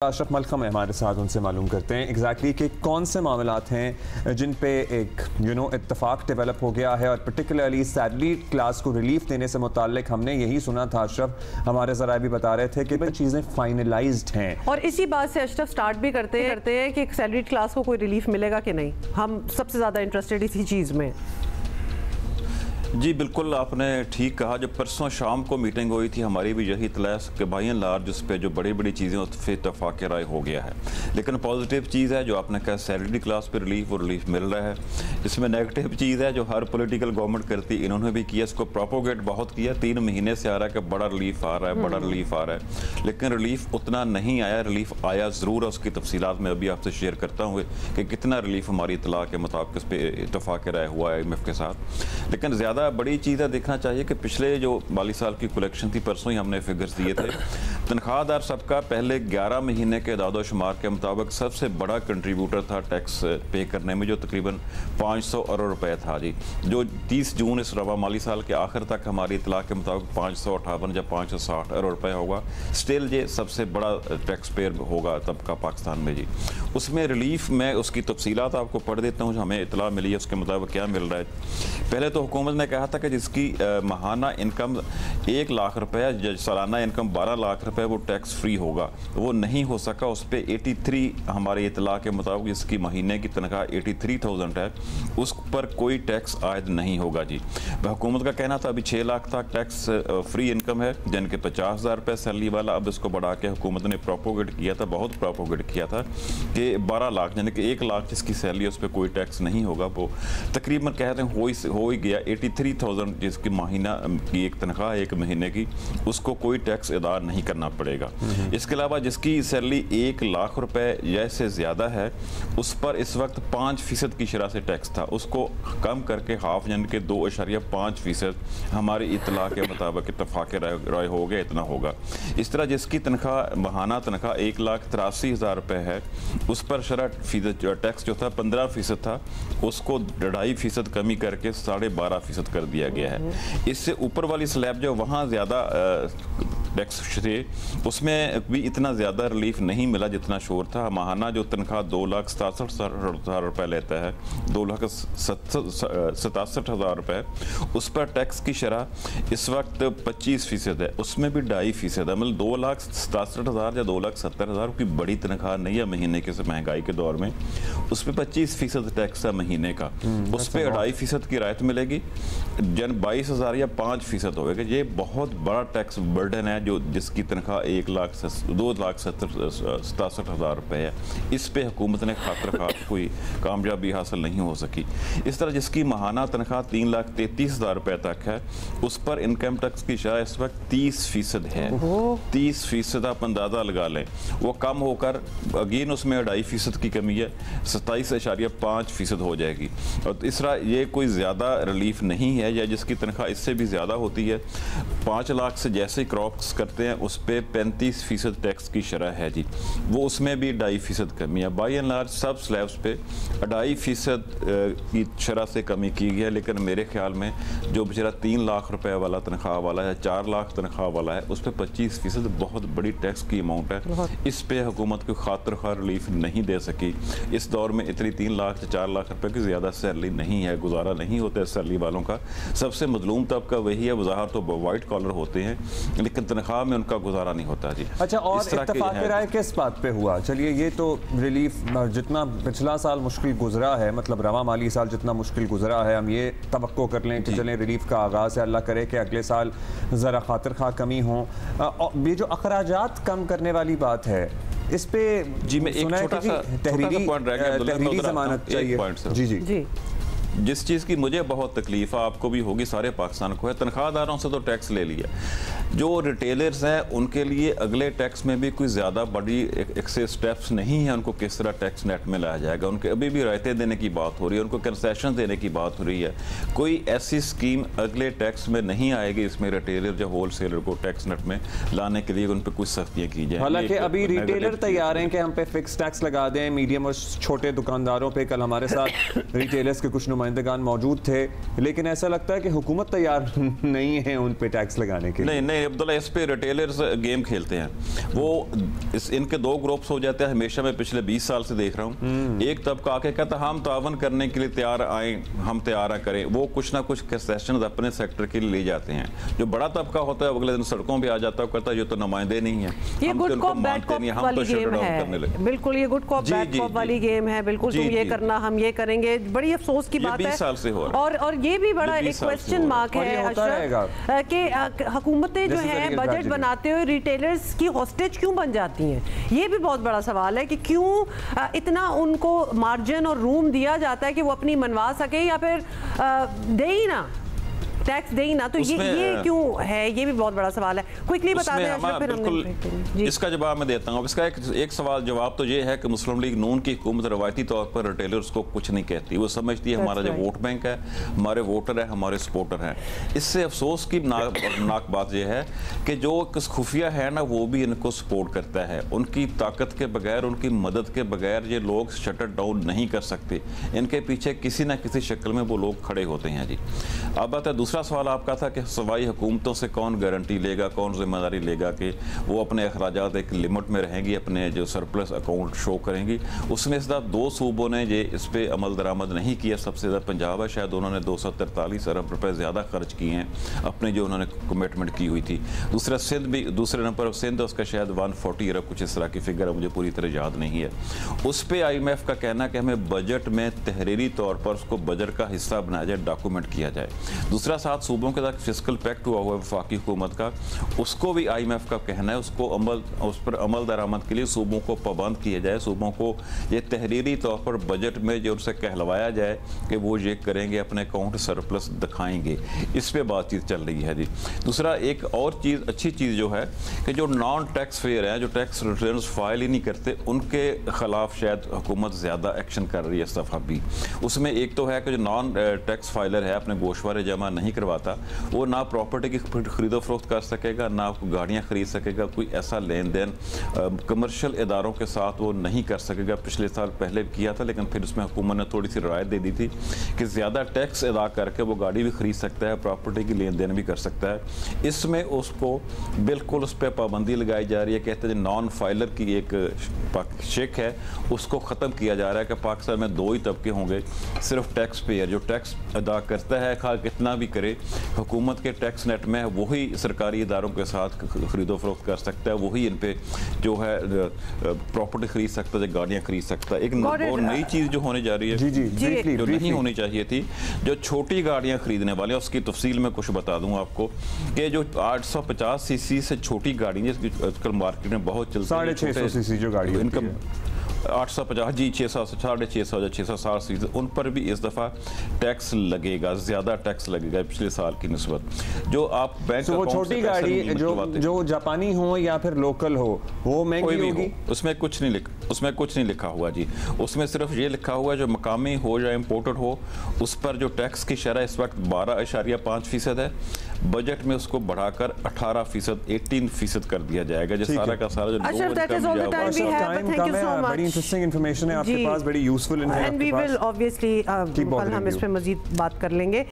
अशरफ मलखम है हमारे साथ, उनसे मालूम करते हैं एग्जैक्टली कि कौन से मामलात हैं जिन पे एक इत्तेफाक डेवलप हो गया है और पर्टिकुलरली सैटेलाइट क्लास को रिलीफ देने से मुताल्लिक हमने यही सुना था। अशरफ हमारे ज़रा भी बता रहे थे कि चीज़ें फाइनलाइज्ड हैं और इसी बात से अशरफ स्टार्ट भी करते हैं कि सैटेलाइट क्लास को कोई रिलीफ मिलेगा कि नहीं। हम सबसे ज़्यादा इंटरेस्टेड इसी चीज़ में। जी बिल्कुल, आपने ठीक कहा। जब परसों शाम को मीटिंग हुई थी, हमारी भी यही इतला कि बाई एंड लार्ज उस पर जो बड़ी बड़ी चीज़ें उस पर इत्तफाक़ राय हो गया है। लेकिन पॉजिटिव चीज़ है जो आपने कहा सैलरी क्लास पर रिलीफ, वो रिलीफ मिल रहा है। इसमें नेगेटिव चीज़ है जो हर पॉलिटिकल गवर्नमेंट करती, इन्होंने भी किया, इसको प्रोपोगेट बहुत किया। 3 महीने से आ रहा है कि बड़ा रिलीफ आ रहा है, बड़ा रिलीफ आ रहा है, लेकिन रिलीफ उतना नहीं आया। रिलीफ आया ज़रूर है, उसकी तफसीलात मैं अभी आपसे शेयर करता हूँ कि कितना रिलीफ हमारी इतला के मुताबिक इस पर इत्तफाक़ राय हुआ है IMF के साथ। लेकिन ज़्यादा बड़ी चीज़ है, देखना चाहिए कि पिछले जो माली साल की कलेक्शन थी, परसों ही हमने फिगर्स दिए थे, तनख्वाहदार सबका पहले 11 महीने के दादो शुमार के मुताबिक सबसे बड़ा कंट्रीब्यूटर था टैक्स पे करने में, जो तकरीबन 500 अरब रुपए था जी, जो 30 जून इस रवा माली साल के आखिर तक हमारी इतला के मुताबिक 558 या 560 अरब रुपए होगा। स्टिल ये सबसे बड़ा टैक्स पेयर होगा तबका पाकिस्तान में जी। उसमें रिलीफ में उसकी तफसीलात आपको पढ़ देता हूँ जो हमें इतला मिली है, उसके मुताबिक क्या मिल रहा है। पहले तो हुकूमत ने कहा था कि जिसकी माहाना इनकम 1 लाख रुपए, सालाना इनकम 12 लाख रुपए, वो टैक्स फ्री होगा। वो नहीं हो सका। उस पर 83 हमारे इतला के मुताबिक जिसकी महीने की तनख्वाह 83,000 है, उस पर कोई टैक्स आयद नहीं होगा जी। हुकूमत का कहना था अभी 6 लाख तक टैक्स फ्री इनकम है, जिनके 50,000 रुपये सैलरी वाला। अब इसको बढ़ा के हुकूमत ने प्रोपोगेट किया था, बहुत प्रोपोगेट किया था कि 12 लाख यानी कि 1 लाख जिसकी सैलरी है उस पर कोई टैक्स नहीं होगा। वो तकरीबन कहते हैं हो ही गया। 83,000 जिसकी महीना की एक तनख्वाह एक महीने की, उसको कोई टैक्स अदा नहीं करना पड़ेगा। इसके अलावा जिसकी सैलरी 1 लाख रुपए या से ज़्यादा है, उस पर इस वक्त 5% की शरह से टैक्स था, उसको कम करके हाफ यानी कि 2.5% हमारी इतला के मुताबिक इत्तफाक़ राय हो गया, इतना होगा। इस तरह जिसकी तनख्वाह माहाना तनख्वाह 1,83,000 रुपये है, उस पर शरह टैक्स जो था 15% था, उसको 2.5% कमी करके 12.5% कर दिया गया है। इससे ऊपर वाली स्लैब जो वहाँ ज़्यादा टैक्स थे, उसमें भी इतना ज़्यादा रिलीफ नहीं मिला जितना शोर था। माहाना जो तनख्वाह 2,67,000 रुपये लेता है, 2,67,000 रुपये, उस पर टैक्स की शरह इस वक्त 25% है, उसमें भी 2.5% है। मतलब 2,67,000 या 2,70,000 की बड़ी तनख्वाह नहीं है महीने के महंगाई के दौर में, उस पर 25% टैक्स है महीने का, उस पर 2.5% की रायत मिलेगी, जन 22,000 या 5% होगा। ये बहुत बड़ा टैक्स बर्डन है जो जिसकी तनख्वाह 2,67,000 रुपये है। इस पे हुकूमत ने खातिर कोई कामयाबी हासिल नहीं हो सकी। इस तरह जिसकी माहाना तनख्वाह 3,33,000 रुपये तक है, उस पर इनकम टैक्स की शरह इस वक्त 30% है। 30% आप अंदाज़ा लगा लें, वो कम होकर अगेन उसमें 2.5% की कमी है, 27.5% हो जाएगी। और इस तरह ये कोई ज़्यादा रिलीफ नहीं है। या जिसकी तनख्वाह इससे भी ज़्यादा होती है, 5 लाख से जैसे क्रॉप्स करते हैं, उस पर 35% टैक्स की शरह है जी, वो उसमें भी 2.5% कमी है। बाई एंड लार्ज सब स्लैब्स पे 2.5% की शरह से कमी की गई है। लेकिन मेरे ख्याल में जो बेचारा 3 लाख रुपए वाला तनख्वाह वाला है, 4 लाख तनख्वाह वाला है, उस पर 25% बहुत बड़ी टैक्स की अमाउंट है। इस पे हुकूमत को खातिर खा रिलीफ नहीं दे सकी। इस दौर में इतनी 3 लाख से 4 लाख रुपए की ज़्यादा सैलरी नहीं है, गुजारा नहीं होता है सैलरी वालों का। सबसे मजलूम तबका वही है, वज़ाहत तो वाइट कॉलर होते हैं, लेकिन तनख्वाह में उनका गुजारा नहीं होता जी। अच्छा, और इत्तेफाक़ राय किस बात पे हुआ? चलिए, ये तो रिलीफ जितना पिछला साल मुश्किल गुजरा है, मतलब रवा माली साल जितना मुश्किल गुजरा है, हम ये तवक्को कर लें कि चलें रिलीफ का आगाज़ है, अल्लाह करे कि अगले साल ज़रा खातिर खा कमी हो। ये जो अखराजात कम करने वाली बात है, इस पे जी मैं एक छोटा सा तहरीरी ज़मानत चाहिए। जी जी जी। जिस चीज़ की मुझे बहुत तकलीफ है, आपको भी होगी, सारे पाकिस्तान को है, तनख्वाहदारों से तो टैक्स ले लिया, जो रिटेलर्स हैं उनके लिए अगले टैक्स में भी कोई ज़्यादा बड़ी एक्सेस स्टेप्स नहीं है। उनको किस तरह टैक्स नेट में लाया जाएगा, उनके अभी भी रायतें देने की बात हो रही है, उनको कंसेशन देने की बात हो रही है। कोई ऐसी स्कीम अगले टैक्स में नहीं आएगी इसमें रिटेलर या होलसेलर को टैक्स नेट में लाने के लिए उन पर कुछ सख्तियाँ की जाए। हालांकि अभी रिटेलर तैयार हैं कि हम पे फिक्स टैक्स लगा दें मीडियम और छोटे दुकानदारों पर। कल हमारे साथ रिटेलर्स के कुछ नुमाइंदे नुमाइंदगान मौजूद थे, लेकिन ऐसा लगता है कि हुकूमत तैयार नहीं है उन पे टैक्स लगाने के लिए। नहीं अब्दुल्ला, इस पे रिटेलर्स गेम खेलते हैं। वो इनके दो ग्रुप्स हो जाते हैं। हमेशा मैं पिछले 20 साल से देख रहा हूँ, एक तबका आके कहता हम तावन करने के लिए तैयार आए, हम तैयार करें, वो कुछ ना कुछ कंसेशन अपने सेक्टर के लिए ले जाते हैं। जो बड़ा तबका होता है अगले दिन सड़कों पे आ जाता है, कहता है ये तो नुमाइंदे नहीं है, ये गुड कॉप बैड कॉप वाली गेम है। बिल्कुल ये गुड कॉप बैड कॉप वाली गेम है। बिल्कुल तुम ये करना, हम ये करेंगे। बड़ी अफसोस की बात है, 20 साल से हो रहा है। और ये भी बड़ा एक क्वेश्चन मार्क है कि हुकूमतें जो है बजट बनाते हुए रिटेलर्स की हॉस्टेज क्यों बन जाती हैं। ये भी बहुत बड़ा सवाल है कि क्यों इतना उनको मार्जिन और रूम दिया जाता है कि वो अपनी मनवा सके, या फिर दे ही ना, टैक्स दे ही ना। तो ये क्यों है, ये भी बहुत बड़ा सवाल है। क्विकली बता दें। बिल्कुल इसका जवाब मैं देता हूँ। इसका एक सवाल जवाब तो ये है कि मुस्लिम लीग नून की हुकूमत रवायती तौर पर रिटेलर्स को कुछ नहीं कहती। वो समझती है हमारा जो वोट बैंक है, हमारे वोटर है, हमारे सपोर्टर हैं। इससे अफसोस की नाक बात यह है कि जो खुफिया है ना, वो भी इनको सपोर्ट करता है। उनकी ताकत के बगैर, उनकी मदद के बगैर ये लोग शटर डाउन नहीं कर सकते। इनके पीछे किसी न किसी शक्ल में वो लोग खड़े होते हैं जी। अब बात है दूसरा सवाल आपका था कि सवाई हुकूमतों से कौन गारंटी लेगा, कौन जिम्मेदारी लेगा कि वो अपने अखराजात एक लिमिट में रहेंगी, अपने जो सरप्लस अकाउंट शो करेंगी। उसमें से 2 सूबों ने ये इस पे अमल दरामद नहीं किया। सबसे ज़्यादा पंजाब है, शायद उन्होंने 243 अरब रुपए ज़्यादा खर्च किए हैं अपने जो उन्होंने कमिटमेंट की हुई थी। दूसरा सिंध भी, दूसरे नंबर सिंध, उसका शायद 140 अरब कुछ इस तरह की फिगर है, मुझे पूरी तरह याद नहीं है। उस पर IMF का कहना कि हमें बजट में तहरीरी तौर पर उसको बजट का हिस्सा बनाया जाए, डॉक्यूमेंट किया जाए। दूसरा 7 सूबों के साथ फिस्कल पैक्ट हुआ हुआ है वफाकी हुकूमत का, उसको भी IMF का कहना है उसको उस पर अमल दरामद के लिए सूबों को पाबंद किया जाए। सूबों को ये तहरीरी तौर पर बजट में जो उनसे कहलवाया जाए कि वो ये करेंगे, अपने अकाउंट सरप्लस दिखाएंगे। इस पे बातचीत चल रही है जी। दूसरा एक और चीज़, अच्छी चीज़ जो है कि जो नॉन टैक्स फेयर हैं, जो टैक्स रिटर्न फाइल ही नहीं करते, उनके खिलाफ शायद हुकूमत ज़्यादा एक्शन कर रही है इस दफ़ा भी। उसमें एक तो है कि जो नॉन टैक्स फाइलर है, अपने गोशवारे जमा नहीं करवाता, वो ना प्रॉपर्टी की खरीदो फरोख्त कर सकेगा, ना गाड़ियाँ खरीद सकेगा, कोई ऐसा लेन देन कमर्शियल इदारों के साथ वो नहीं कर सकेगा। पिछले साल पहले किया था, लेकिन फिर उसमें हुकूमत ने थोड़ी सी राहत दे दी थी कि ज़्यादा टैक्स अदा करके वो गाड़ी भी खरीद सकता है, प्रॉपर्टी की लेन देन भी कर सकता है। इसमें उसको बिल्कुल उस पर पाबंदी लगाई जा रही है। कहते हैं नॉन फाइलर की एक शेक है, उसको ख़त्म किया जा रहा है कि पाकिस्तान में 2 ही तबके होंगे, सिर्फ टैक्स पेयर जो टैक्स अदा करता है, खा कितना भी करे, हुकूमत के टैक्स नेट में वही सरकारी इदारों के साथ खरीदो फरोख्त कर सकता है, वही इन पे जो है प्रॉपर्टी खरीद सकता है, गाड़ियाँ खरीद सकता है। एक और नई चीज़ जो होने जा रही है, जो नहीं होनी चाहिए थी, जो छोटी गाड़ियाँ खरीदने वाले, उसकी तफसील में कुछ बता दूँ आपको कि जो 850 सीसी से छोटी गाड़ी है, आजकल मार्केट में बहुत चलती है, 650 सीसी जो गाड़ी इनका 850 जी 600 650 660, उन पर भी इस दफ़ा टैक्स लगेगा, ज़्यादा टैक्स लगेगा पिछले साल की निस्बत। जो आप बैंक वो छोटी गाड़ी जो जापानी हो या फिर लोकल हो, वो महंगी होगी। उसमें कुछ नहीं लिखा हुआ जी। उसमें सिर्फ ये लिखा हुआ है जो मकामी हो या इम्पोर्टेड हो, उस पर जो टैक्स की शरह इस वक्त 12.5% है। बजट में उसको बढ़ाकर 18%, 18% कर दिया जाएगा। जो सारा का सारा जो बड़ी इंटरेस्टिंग इन्फॉर्मेशन है आपके पास, बड़ी useful information. And we will obviously हम इस पे मजीद बात कर लेंगे।